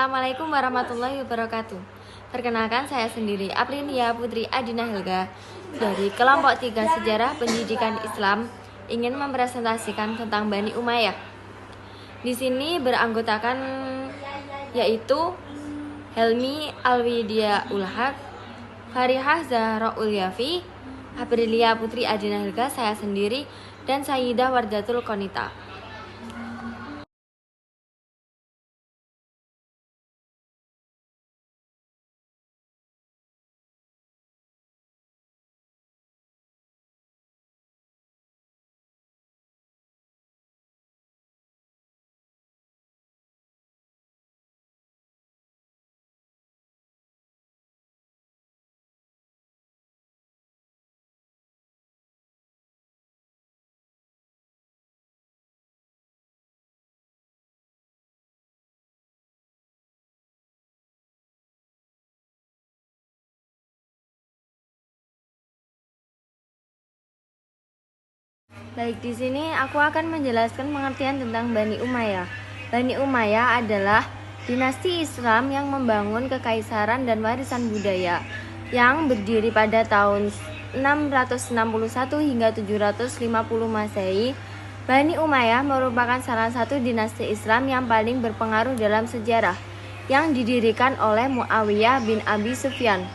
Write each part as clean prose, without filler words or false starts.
Assalamualaikum warahmatullahi wabarakatuh. Perkenalkan saya sendiri Aprilia Putri Adina Helga dari kelompok 3 Sejarah Pendidikan Islam ingin mempresentasikan tentang Bani Umayyah. Di sini beranggotakan yaitu Helmi Alwidia Ulhaq, Farihah Zahra Ulyafi, Aprilia Putri Adina Helga, saya sendiri, dan Sayyidah Wardatul Konita. Baik, di sini aku akan menjelaskan pengertian tentang Bani Umayyah. Bani Umayyah adalah dinasti Islam yang membangun kekaisaran dan warisan budaya yang berdiri pada tahun 661 hingga 750 Masehi. Bani Umayyah merupakan salah satu dinasti Islam yang paling berpengaruh dalam sejarah, yang didirikan oleh Muawiyah bin Abi Sufyan.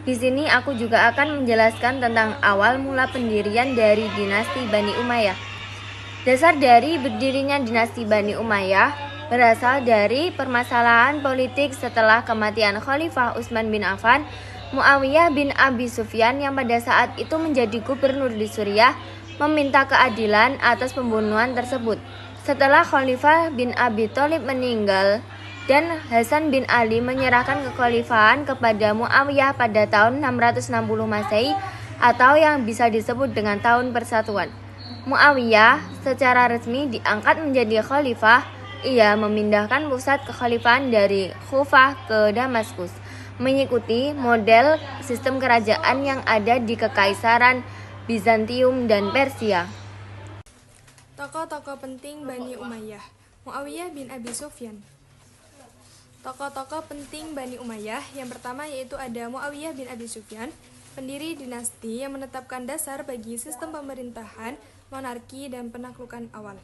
Di sini aku juga akan menjelaskan tentang awal mula pendirian dari dinasti Bani Umayyah. Dasar dari berdirinya dinasti Bani Umayyah berasal dari permasalahan politik setelah kematian Khalifah Utsman bin Affan. Muawiyah bin Abi Sufyan yang pada saat itu menjadi gubernur di Suriah meminta keadilan atas pembunuhan tersebut. Setelah Khalifah bin Abi Thalib meninggal dan Hasan bin Ali menyerahkan kekhalifahan kepada Muawiyah pada tahun 660 Masehi atau yang bisa disebut dengan tahun persatuan. Muawiyah secara resmi diangkat menjadi khalifah. Ia memindahkan pusat kekhalifahan dari Kufah ke Damaskus, mengikuti model sistem kerajaan yang ada di Kekaisaran Bizantium dan Persia. Tokoh-tokoh penting Bani Umayyah. Muawiyah bin Abi Sufyan. Tokoh-tokoh penting Bani Umayyah yang pertama yaitu ada Muawiyah bin Abi Sufyan, pendiri dinasti yang menetapkan dasar bagi sistem pemerintahan, monarki, dan penaklukan awal.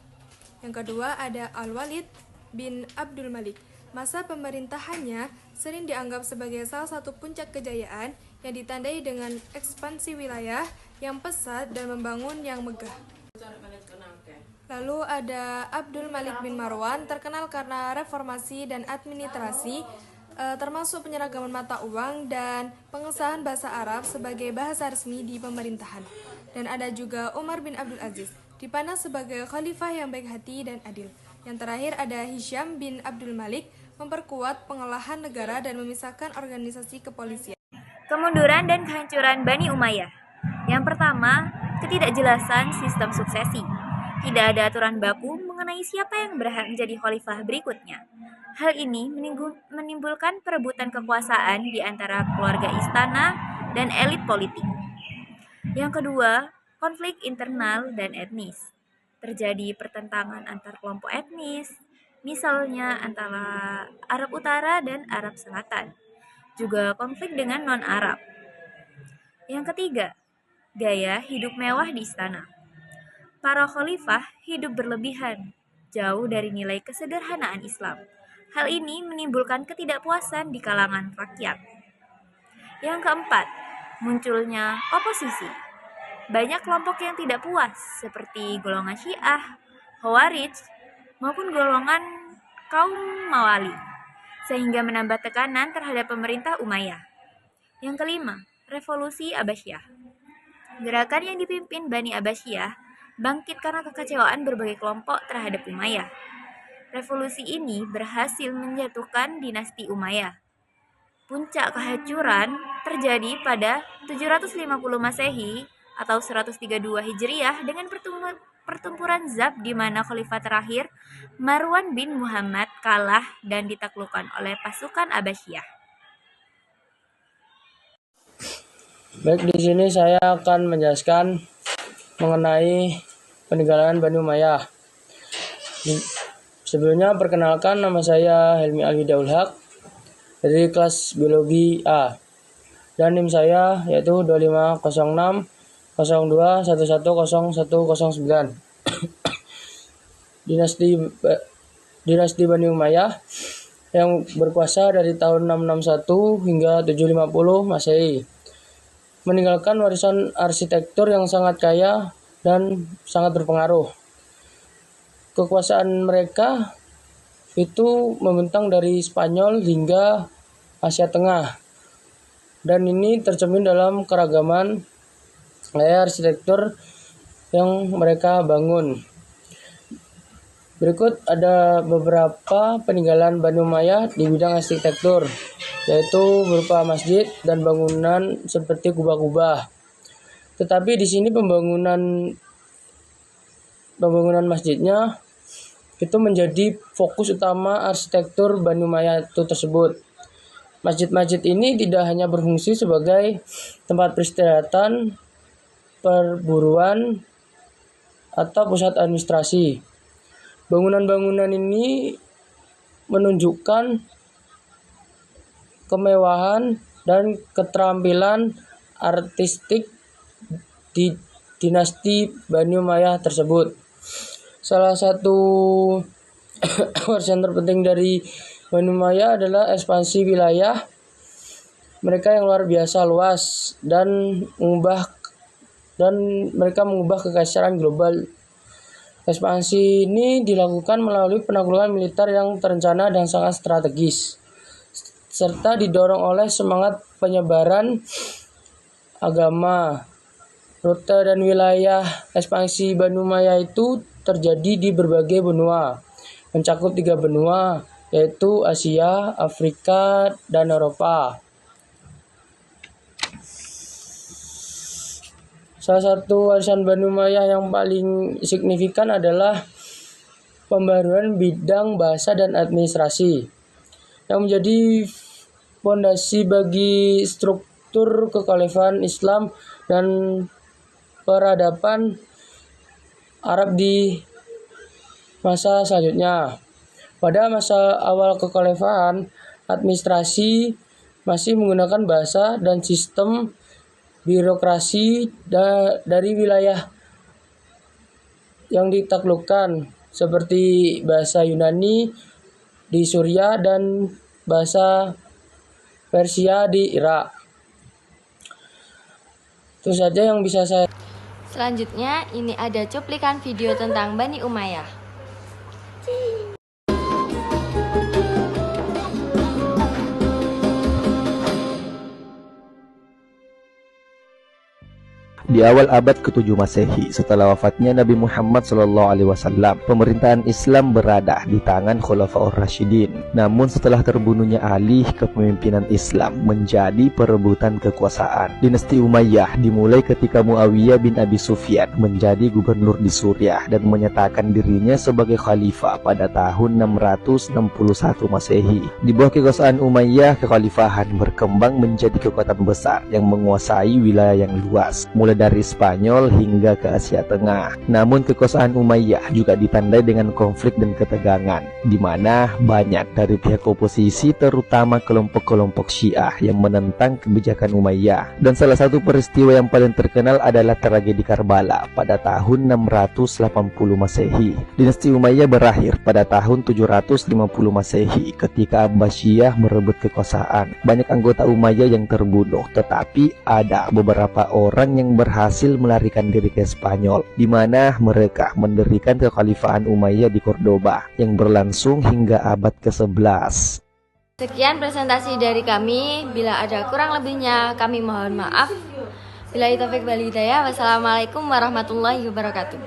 Yang kedua ada Al-Walid bin Abdul Malik. Masa pemerintahannya sering dianggap sebagai salah satu puncak kejayaan yang ditandai dengan ekspansi wilayah yang pesat dan membangun yang megah. Lalu ada Abdul Malik bin Marwan, terkenal karena reformasi dan administrasi, termasuk penyeragaman mata uang dan pengesahan bahasa Arab sebagai bahasa resmi di pemerintahan. Dan ada juga Umar bin Abdul Aziz, dipandang sebagai khalifah yang baik hati dan adil. Yang terakhir ada Hisham bin Abdul Malik, memperkuat pengolahan negara dan memisahkan organisasi kepolisian. Kemunduran dan kehancuran Bani Umayyah. Yang pertama, ketidakjelasan sistem suksesi. Tidak ada aturan baku mengenai siapa yang berhak menjadi khalifah berikutnya. Hal ini menimbulkan perebutan kekuasaan di antara keluarga istana dan elit politik. Yang kedua, konflik internal dan etnis. Terjadi pertentangan antar kelompok etnis, misalnya antara Arab Utara dan Arab Selatan. Juga konflik dengan non-Arab. Yang ketiga, gaya hidup mewah di istana. Para khalifah hidup berlebihan, jauh dari nilai kesederhanaan Islam. Hal ini menimbulkan ketidakpuasan di kalangan rakyat. Yang keempat, munculnya oposisi. Banyak kelompok yang tidak puas, seperti golongan Syiah, Khawarij, maupun golongan kaum Mawali, sehingga menambah tekanan terhadap pemerintah Umayyah. Yang kelima, revolusi Abbasiyah. Gerakan yang dipimpin Bani Abbasiyah bangkit karena kekecewaan berbagai kelompok terhadap Umayyah. Revolusi ini berhasil menjatuhkan dinasti Umayyah. Puncak kehancuran terjadi pada 750 Masehi atau 132 Hijriah dengan pertempuran Zab di mana khalifah terakhir Marwan bin Muhammad kalah dan ditaklukkan oleh pasukan Abbasiyah. Baik, di sini saya akan menjelaskan mengenai peninggalan Bani Umayyah. Sebelumnya perkenalkan, nama saya Helmi Alwidaul Haq dari kelas biologi A. Dan NIM saya yaitu 2506 02 11 0109. Dinasti Bani Umayyah yang berkuasa dari tahun 661 hingga 750 Masehi. Meninggalkan warisan arsitektur yang sangat kaya dan sangat berpengaruh. Kekuasaan mereka itu membentang dari Spanyol hingga Asia Tengah. Dan ini tercermin dalam keragaman gaya arsitektur yang mereka bangun. Berikut ada beberapa peninggalan Bani Umayyah di bidang arsitektur, yaitu berupa masjid dan bangunan seperti kubah-kubah. Tetapi di sini pembangunan masjidnya itu menjadi fokus utama arsitektur Bani Umayyah itu tersebut. Masjid-masjid ini tidak hanya berfungsi sebagai tempat peristirahatan, perburuan, atau pusat administrasi. Bangunan-bangunan ini menunjukkan kemewahan dan keterampilan artistik di dinasti Bani Umayyah tersebut. Salah satu warisan terpenting dari Bani Umayyah adalah ekspansi wilayah mereka yang luar biasa luas dan mereka mengubah kekaisaran global. Ekspansi ini dilakukan melalui penaklukan militer yang terencana dan sangat strategis, serta didorong oleh semangat penyebaran agama. Rute dan wilayah ekspansi Bani Umayyah itu terjadi di berbagai benua, mencakup 3 benua, yaitu Asia, Afrika, dan Eropa. Salah satu warisan Bani Umayyah yang paling signifikan adalah pembaruan bidang bahasa dan administrasi, yang menjadi fondasi bagi struktur kekhalifahan Islam dan peradaban Arab di masa selanjutnya. Pada masa awal kekhalifahan, administrasi masih menggunakan bahasa dan sistem birokrasi dari wilayah yang ditaklukkan, seperti bahasa Yunani di Suriah dan bahasa Persia di Irak. Itu saja yang bisa saya. Selanjutnya, ini ada cuplikan video tentang Bani Umayyah. Di awal abad ke-7 Masehi, setelah wafatnya Nabi Muhammad SAW, pemerintahan Islam berada di tangan Khulafaur Rasyidin. Namun setelah terbunuhnya alih kepemimpinan Islam menjadi perebutan kekuasaan. Dinasti Umayyah dimulai ketika Muawiyah bin Abi Sufyan menjadi gubernur di Suriah dan menyatakan dirinya sebagai khalifah pada tahun 661 Masehi. Di bawah kekuasaan Umayyah, kekhalifahan berkembang menjadi kekuatan besar yang menguasai wilayah yang luas, mulai dari Spanyol hingga ke Asia Tengah. Namun kekuasaan Umayyah juga ditandai dengan konflik dan ketegangan, di mana banyak dari pihak oposisi, terutama kelompok-kelompok Syiah yang menentang kebijakan Umayyah. Dan salah satu peristiwa yang paling terkenal adalah tragedi Karbala pada tahun 680 Masehi. Dinasti Umayyah berakhir pada tahun 750 Masehi ketika Abbasiyah merebut kekuasaan. Banyak anggota Umayyah yang terbunuh, tetapi ada beberapa orang yang berhasil melarikan diri ke Spanyol, di mana mereka mendirikan kekhalifahan Umayyah di Cordoba yang berlangsung hingga abad ke-11. Sekian presentasi dari kami. Bila ada kurang lebihnya, kami mohon maaf. Billahi taufik wal hidayah. Wassalamualaikum warahmatullahi wabarakatuh.